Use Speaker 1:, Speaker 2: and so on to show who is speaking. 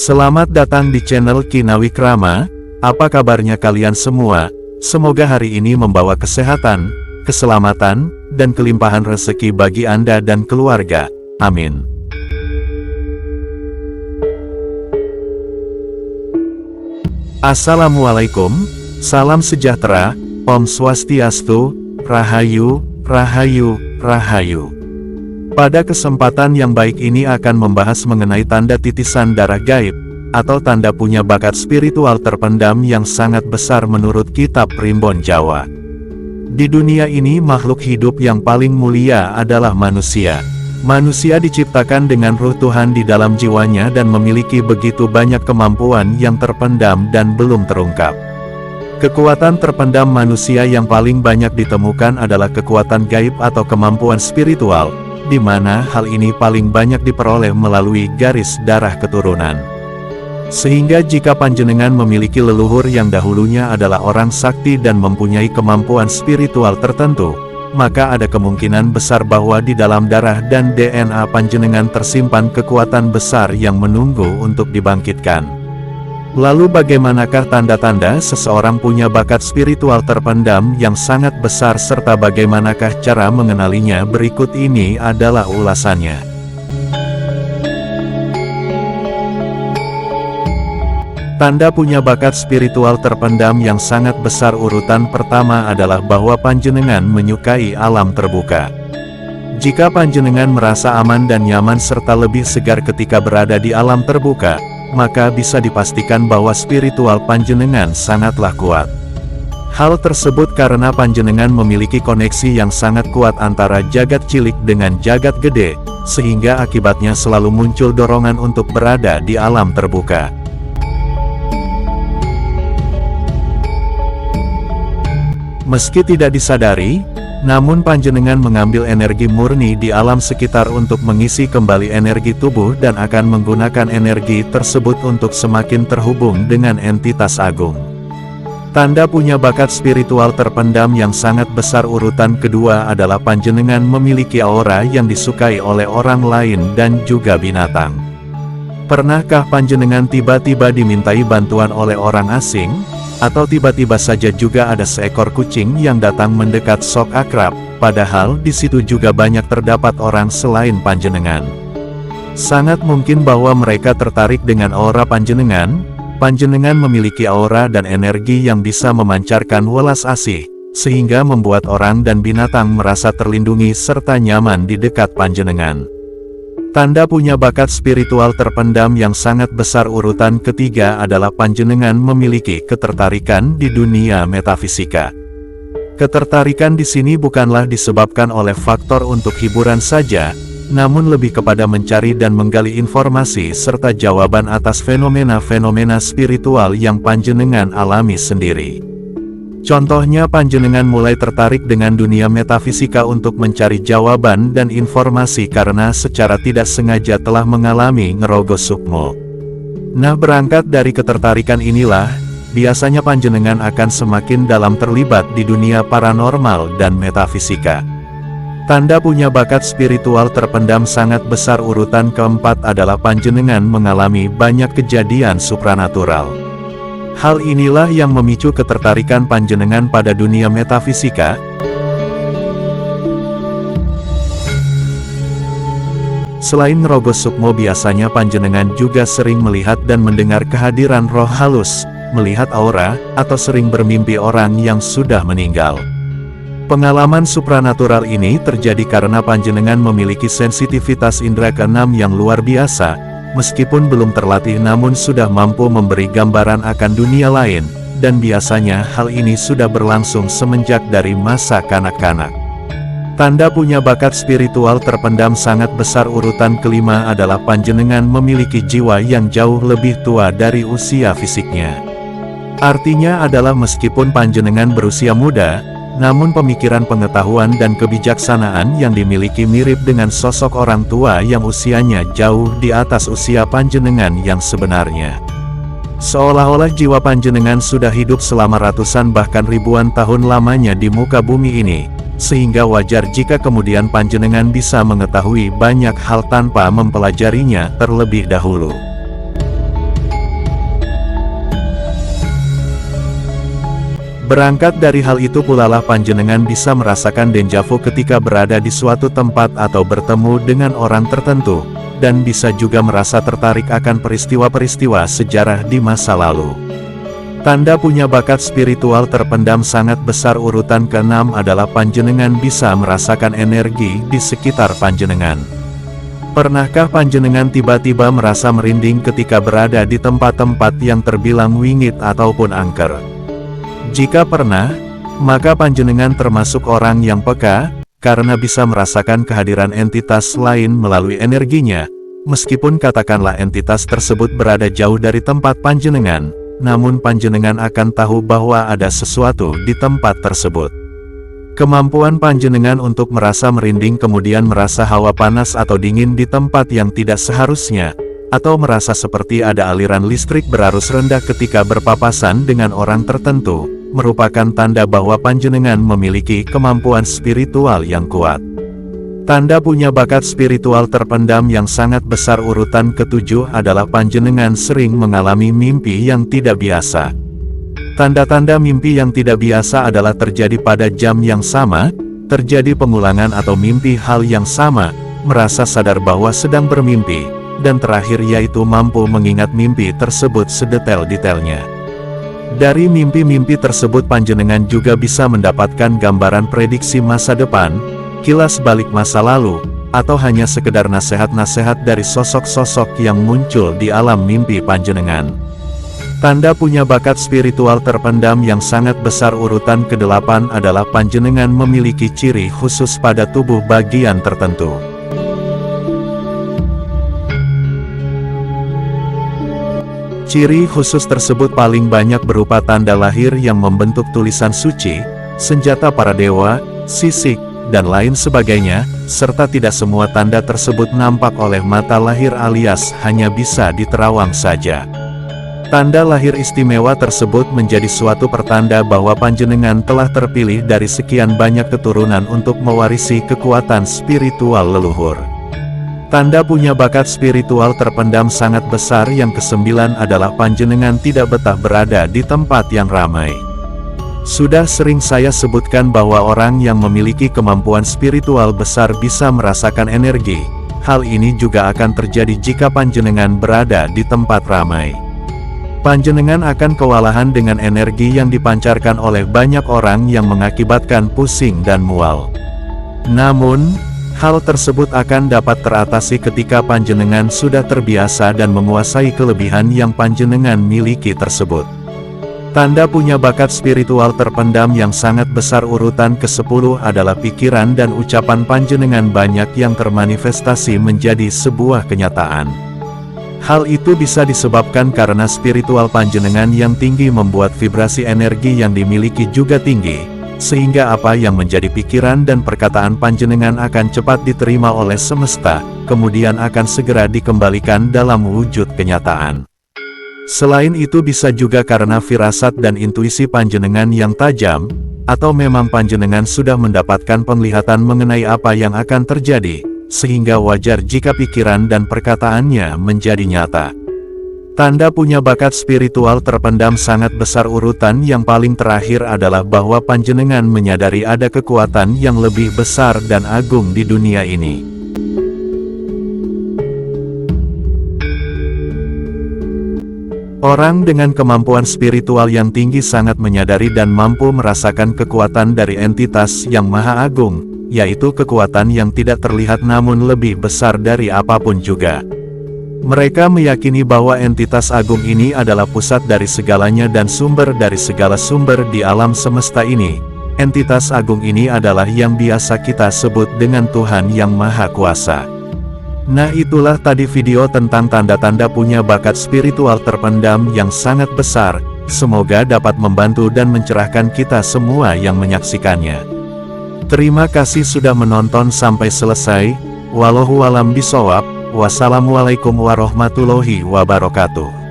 Speaker 1: Selamat datang di channel Kinawikrama. Apa kabarnya kalian semua? Semoga hari ini membawa kesehatan, keselamatan, dan kelimpahan rezeki bagi Anda dan keluarga. Amin. Assalamualaikum, salam sejahtera, Om Swastiastu, Rahayu, Rahayu, Rahayu. Pada kesempatan yang baik ini akan membahas mengenai tanda titisan darah gaib, atau tanda punya bakat spiritual terpendam yang sangat besar menurut kitab Primbon Jawa. Di dunia ini makhluk hidup yang paling mulia adalah manusia. Manusia diciptakan dengan ruh Tuhan di dalam jiwanya dan memiliki begitu banyak kemampuan yang terpendam dan belum terungkap. Kekuatan terpendam manusia yang paling banyak ditemukan adalah kekuatan gaib atau kemampuan spiritual, di mana hal ini paling banyak diperoleh melalui garis darah keturunan. Sehingga jika panjenengan memiliki leluhur yang dahulunya adalah orang sakti dan mempunyai kemampuan spiritual tertentu, maka ada kemungkinan besar bahwa di dalam darah dan DNA panjenengan tersimpan kekuatan besar yang menunggu untuk dibangkitkan. Lalu bagaimanakah tanda-tanda seseorang punya bakat spiritual terpendam yang sangat besar serta bagaimanakah cara mengenalinya? Berikut ini adalah ulasannya. Tanda punya bakat spiritual terpendam yang sangat besar. Urutan pertama adalah bahwa panjenengan menyukai alam terbuka. Jika panjenengan merasa aman dan nyaman serta lebih segar ketika berada di alam terbuka, maka bisa dipastikan bahwa spiritual panjenengan sangatlah kuat. Hal tersebut karena panjenengan memiliki koneksi yang sangat kuat antara jagat cilik dengan jagat gede, sehingga akibatnya selalu muncul dorongan untuk berada di alam terbuka. Meski tidak disadari, namun panjenengan mengambil energi murni di alam sekitar untuk mengisi kembali energi tubuh dan akan menggunakan energi tersebut untuk semakin terhubung dengan entitas agung. Tanda punya bakat spiritual terpendam yang sangat besar. Urutan kedua adalah panjenengan memiliki aura yang disukai oleh orang lain dan juga binatang. Pernahkah panjenengan tiba-tiba dimintai bantuan oleh orang asing? Atau tiba-tiba saja juga ada seekor kucing yang datang mendekat sok akrab, padahal di situ juga banyak terdapat orang selain panjenengan. Sangat mungkin bahwa mereka tertarik dengan aura panjenengan. Panjenengan memiliki aura dan energi yang bisa memancarkan welas asih, sehingga membuat orang dan binatang merasa terlindungi serta nyaman di dekat panjenengan. Tanda punya bakat spiritual terpendam yang sangat besar. Urutan ketiga adalah panjenengan memiliki ketertarikan di dunia metafisika. Ketertarikan di sini bukanlah disebabkan oleh faktor untuk hiburan saja, namun lebih kepada mencari dan menggali informasi serta jawaban atas fenomena-fenomena spiritual yang panjenengan alami sendiri. Contohnya panjenengan mulai tertarik dengan dunia metafisika untuk mencari jawaban dan informasi karena secara tidak sengaja telah mengalami ngerogo sukmo. Nah, berangkat dari ketertarikan inilah, biasanya panjenengan akan semakin dalam terlibat di dunia paranormal dan metafisika. Tanda punya bakat spiritual terpendam sangat besar. Urutan keempat adalah panjenengan mengalami banyak kejadian supranatural. Hal inilah yang memicu ketertarikan panjenengan pada dunia metafisika. Selain ngerogo sukmo, biasanya panjenengan juga sering melihat dan mendengar kehadiran roh halus, melihat aura, atau sering bermimpi orang yang sudah meninggal. Pengalaman supranatural ini terjadi karena panjenengan memiliki sensitivitas indera keenam yang luar biasa. Meskipun belum terlatih namun sudah mampu memberi gambaran akan dunia lain, dan biasanya hal ini sudah berlangsung semenjak dari masa kanak-kanak. Tanda punya bakat spiritual terpendam sangat besar. Urutan kelima adalah panjenengan memiliki jiwa yang jauh lebih tua dari usia fisiknya. Artinya adalah meskipun panjenengan berusia muda, namun pemikiran, pengetahuan dan kebijaksanaan yang dimiliki mirip dengan sosok orang tua yang usianya jauh di atas usia panjenengan yang sebenarnya. Seolah-olah jiwa panjenengan sudah hidup selama ratusan bahkan ribuan tahun lamanya di muka bumi ini, sehingga wajar jika kemudian panjenengan bisa mengetahui banyak hal tanpa mempelajarinya terlebih dahulu. Berangkat dari hal itu pulalah panjenengan bisa merasakan dejavu ketika berada di suatu tempat atau bertemu dengan orang tertentu, dan bisa juga merasa tertarik akan peristiwa-peristiwa sejarah di masa lalu. Tanda punya bakat spiritual terpendam sangat besar. Urutan ke-6 adalah panjenengan bisa merasakan energi di sekitar panjenengan. Pernahkah panjenengan tiba-tiba merasa merinding ketika berada di tempat-tempat yang terbilang wingit ataupun angker? Jika pernah, maka panjenengan termasuk orang yang peka, karena bisa merasakan kehadiran entitas lain melalui energinya, meskipun katakanlah entitas tersebut berada jauh dari tempat panjenengan, namun panjenengan akan tahu bahwa ada sesuatu di tempat tersebut. Kemampuan panjenengan untuk merasa merinding kemudian merasa hawa panas atau dingin di tempat yang tidak seharusnya, atau merasa seperti ada aliran listrik berarus rendah ketika berpapasan dengan orang tertentu, merupakan tanda bahwa panjenengan memiliki kemampuan spiritual yang kuat. Tanda punya bakat spiritual terpendam yang sangat besar. Urutan ke-7 adalah panjenengan sering mengalami mimpi yang tidak biasa. Tanda-tanda mimpi yang tidak biasa adalah terjadi pada jam yang sama, terjadi pengulangan atau mimpi hal yang sama, merasa sadar bahwa sedang bermimpi, dan terakhir yaitu mampu mengingat mimpi tersebut sedetail-detailnya. Dari mimpi-mimpi tersebut panjenengan juga bisa mendapatkan gambaran prediksi masa depan, kilas balik masa lalu, atau hanya sekedar nasihat-nasihat dari sosok-sosok yang muncul di alam mimpi panjenengan. Tanda punya bakat spiritual terpendam yang sangat besar. Urutan ke-8 adalah panjenengan memiliki ciri khusus pada tubuh bagian tertentu. Ciri khusus tersebut paling banyak berupa tanda lahir yang membentuk tulisan suci, senjata para dewa, sisik, dan lain sebagainya, serta tidak semua tanda tersebut nampak oleh mata lahir alias hanya bisa diterawang saja. Tanda lahir istimewa tersebut menjadi suatu pertanda bahwa panjenengan telah terpilih dari sekian banyak keturunan untuk mewarisi kekuatan spiritual leluhur. Tanda punya bakat spiritual terpendam sangat besar yang ke-9 adalah panjenengan tidak betah berada di tempat yang ramai. Sudah sering saya sebutkan bahwa orang yang memiliki kemampuan spiritual besar bisa merasakan energi. Hal ini juga akan terjadi jika panjenengan berada di tempat ramai. Panjenengan akan kewalahan dengan energi yang dipancarkan oleh banyak orang yang mengakibatkan pusing dan mual. Namun, hal tersebut akan dapat teratasi ketika panjenengan sudah terbiasa dan menguasai kelebihan yang panjenengan miliki tersebut. Tanda punya bakat spiritual terpendam yang sangat besar. Urutan ke-10 adalah pikiran dan ucapan panjenengan banyak yang termanifestasi menjadi sebuah kenyataan. Hal itu bisa disebabkan karena spiritual panjenengan yang tinggi membuat vibrasi energi yang dimiliki juga tinggi, sehingga apa yang menjadi pikiran dan perkataan panjenengan akan cepat diterima oleh semesta, kemudian akan segera dikembalikan dalam wujud kenyataan. Selain itu bisa juga karena firasat dan intuisi panjenengan yang tajam, atau memang panjenengan sudah mendapatkan penglihatan mengenai apa yang akan terjadi, sehingga wajar jika pikiran dan perkataannya menjadi nyata. Tanda punya bakat spiritual terpendam sangat besar. Urutan yang paling terakhir adalah bahwa panjenengan menyadari ada kekuatan yang lebih besar dan agung di dunia ini. Orang dengan kemampuan spiritual yang tinggi sangat menyadari dan mampu merasakan kekuatan dari entitas yang maha agung, yaitu kekuatan yang tidak terlihat namun lebih besar dari apapun juga. Mereka meyakini bahwa entitas agung ini adalah pusat dari segalanya dan sumber dari segala sumber di alam semesta ini. Entitas agung ini adalah yang biasa kita sebut dengan Tuhan Yang Maha Kuasa. Nah, itulah tadi video tentang tanda-tanda punya bakat spiritual terpendam yang sangat besar. Semoga dapat membantu dan mencerahkan kita semua yang menyaksikannya. Terima kasih sudah menonton sampai selesai. Wallahu a'lam bishawab. Wassalamualaikum warahmatullahi wabarakatuh.